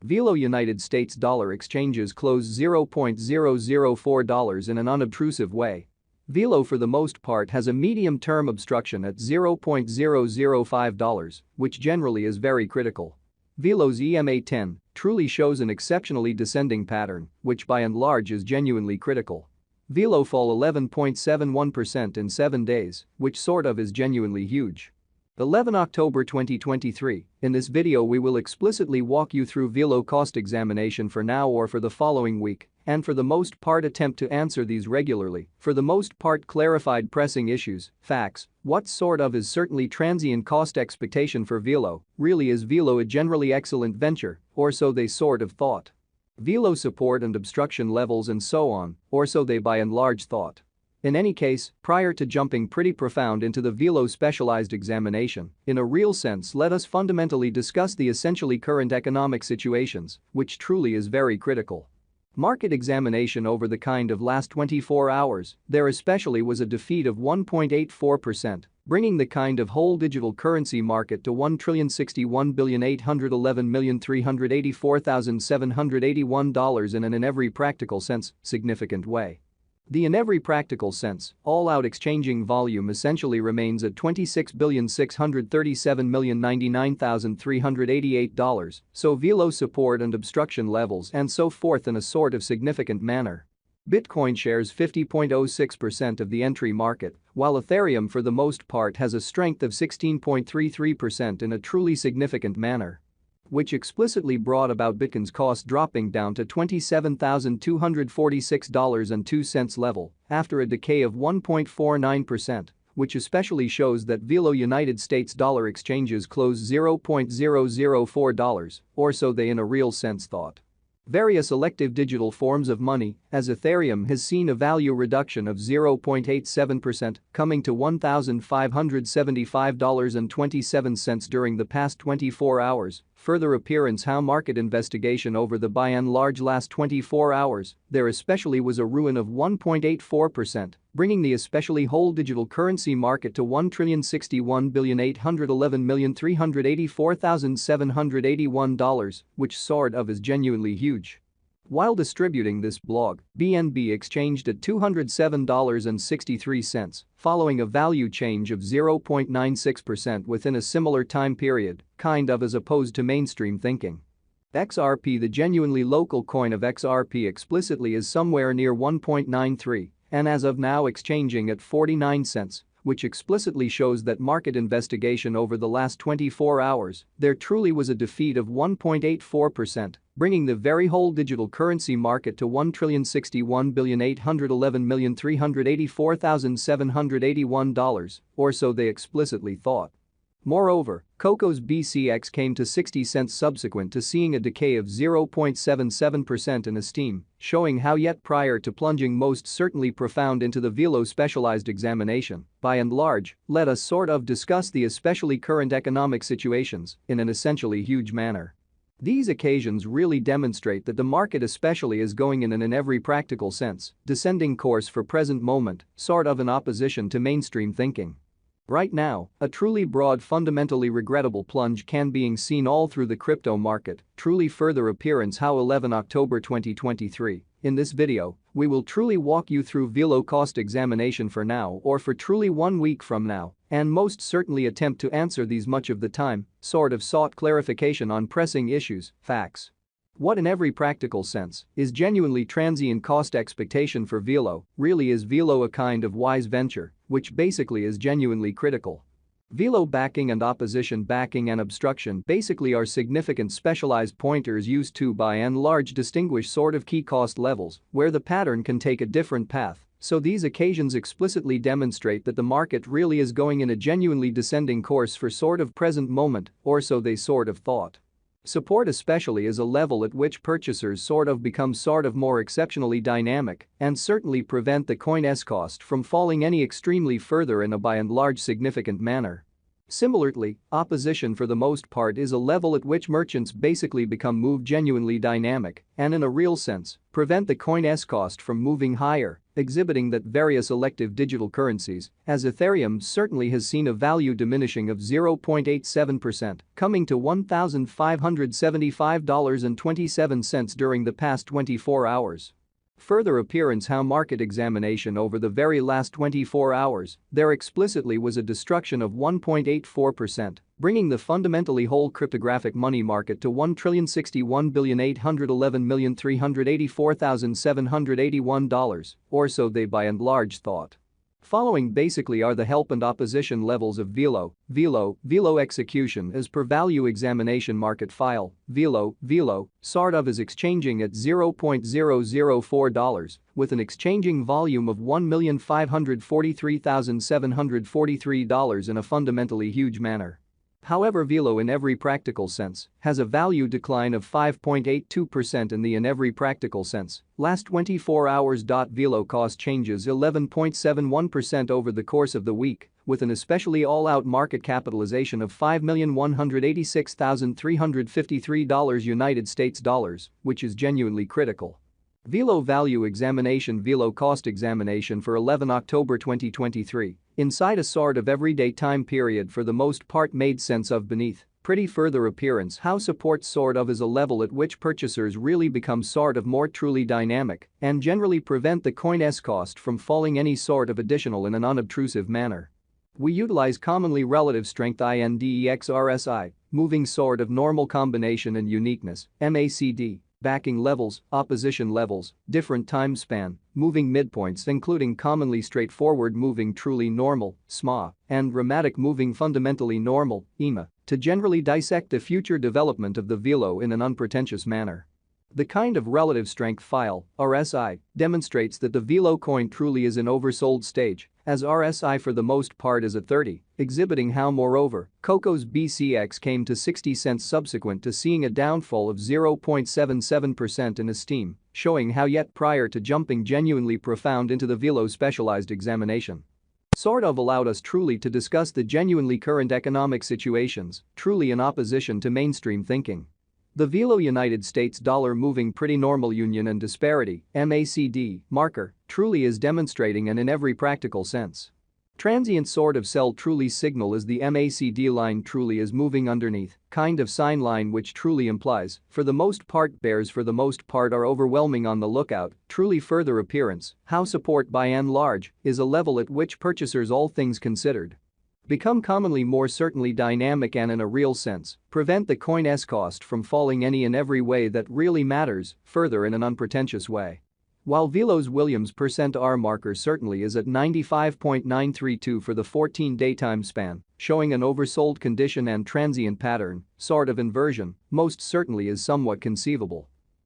Velo United States dollar exchanges close $0.004 in an unobtrusive way. Velo for the most part has a medium-term obstruction at $0.005, which generally is very critical. Velo's EMA10 truly shows an exceptionally descending pattern, which by and large is genuinely critical. Velo fall 11.71% in 7 days, which sort of is genuinely huge. 11 October 2023, in this video we will explicitly walk you through Velo cost examination for now or for the following week, and for the most part attempt to answer these regularly, for the most part clarified pressing issues, facts, what sort of is certainly transient cost expectation for Velo, really is Velo a generally excellent venture, or so they sort of thought. Velo support and obstruction levels and so on, or so they by and large thought. In any case, prior to jumping pretty profound into the Velo specialized examination, in a real sense let us fundamentally discuss the essentially current economic situations, which truly is very critical. Market examination over the kind of last 24 hours, there especially was a defeat of 1.84%, bringing the kind of whole digital currency market to $1,061,811,384,781 in an in every practical sense, significant way. The in every practical sense, all-out exchanging volume essentially remains at $26,637,099,388, so Velo support and obstruction levels and so forth in a sort of significant manner. Bitcoin shares 50.06% of the entry market, while Ethereum for the most part has a strength of 16.33% in a truly significant manner, which explicitly brought about Bitcoin's cost dropping down to $27,246.02 level after a decay of 1.49%, which especially shows that Velo United States dollar exchanges close $0.004, or so they in a real sense thought. Various elective digital forms of money, as Ethereum has seen a value reduction of 0.87%, coming to $1,575.27 during the past 24 hours, further appearance how market investigation over the by and large last 24 hours, there especially was a ruin of 1.84%, bringing the especially whole digital currency market to $1,061,811,384,781, which sort of is genuinely huge. While distributing this blog, BNB exchanged at $207.63, following a value change of 0.96% within a similar time period, kind of as opposed to mainstream thinking. XRP, the genuinely local coin of XRP, explicitly is somewhere near 1.93, and as of now exchanging at 49 cents, which explicitly shows that market investigation over the last 24 hours, there truly was a defeat of 1.84%, bringing the very whole digital currency market to $1,061,811,384,781, or so they explicitly thought. Moreover, Coco's BCX came to 60 cents subsequent to seeing a decay of 0.77% in esteem, showing how yet prior to plunging most certainly profound into the Velo specialized examination, by and large, let us sort of discuss the especially current economic situations in an essentially huge manner. These occasions really demonstrate that the market especially is going in an in every practical sense, descending course for present moment, sort of in opposition to mainstream thinking. Right now, a truly broad fundamentally regrettable plunge can being seen all through the crypto market, truly further appearance how 11 October 2023. In this video, we will truly walk you through Velo cost examination for now or for truly 1 week from now, and most certainly attempt to answer these much of the time, sort of sought clarification on pressing issues, facts. What in every practical sense is genuinely transient cost expectation for Velo, really is Velo a kind of wise venture, which basically is genuinely critical. Velo backing and opposition backing and obstruction basically are significant specialized pointers used to by and large distinguish sort of key cost levels where the pattern can take a different path, so these occasions explicitly demonstrate that the market really is going in a genuinely descending course for sort of present moment, or so they sort of thought. Support especially is a level at which purchasers sort of become sort of more exceptionally dynamic and certainly prevent the coin's cost from falling any extremely further in a by and large significant manner. Similarly, opposition for the most part is a level at which merchants basically become move genuinely dynamic and in a real sense, prevent the coin's cost from moving higher, exhibiting that various elective digital currencies, as Ethereum certainly has seen a value diminishing of 0.87%, coming to $1,575.27 during the past 24 hours. Further appearance how market examination over the very last 24 hours, there explicitly was a destruction of 1.84%, bringing the fundamentally whole cryptographic money market to $1,601,811,384,781, or so they by and large thought. Following basically are the help and opposition levels of Velo execution as per value examination market file, Velo, sort of is exchanging at $0.004 with an exchanging volume of $1,543,743 in a fundamentally huge manner. However, Velo in every practical sense has a value decline of 5.82% in every practical sense. Last 24 hours. Velo cost changes 11.71% over the course of the week, with an especially all-out market capitalization of $5,186,353 United States dollars, which is genuinely critical. Velo value examination Velo cost examination for 11 October 2023, inside a sort of everyday time period for the most part made sense of beneath. Pretty further appearance how support sort of is a level at which purchasers really become sort of more truly dynamic and generally prevent the coin's cost from falling any sort of additional in an unobtrusive manner. We utilize commonly relative strength index RSI, moving sort of normal combination and uniqueness, MACD. Backing levels, opposition levels, different time span, moving midpoints including commonly straightforward moving truly normal, SMA, and dramatic moving fundamentally normal, EMA, to generally dissect the future development of the Velo in an unpretentious manner. The kind of relative strength file, RSI, demonstrates that the Velo coin truly is in oversold stage, as RSI for the most part is at 30, exhibiting how moreover, Coco's BCX came to 60 cents subsequent to seeing a downfall of 0.77% in esteem, showing how yet prior to jumping genuinely profound into the Velo specialized examination. Sort of allowed us truly to discuss the genuinely current economic situations, truly in opposition to mainstream thinking. The Velo United States dollar moving pretty normal union and disparity, MACD, marker, truly is demonstrating and in every practical sense. Transient sort of sell truly signal is the MACD line truly is moving underneath, kind of sign line which truly implies, for the most part bears for the most part are overwhelming on the lookout, truly further appearance, how support by and large, is a level at which purchasers all things considered become commonly more certainly dynamic and in a real sense, prevent the coin's cost from falling any and every way that really matters, further in an unpretentious way. While Velo's Williams %R marker certainly is at 95.932 for the 14-day time span, showing an oversold condition and transient pattern, sort of inversion, most certainly is somewhat conceivable.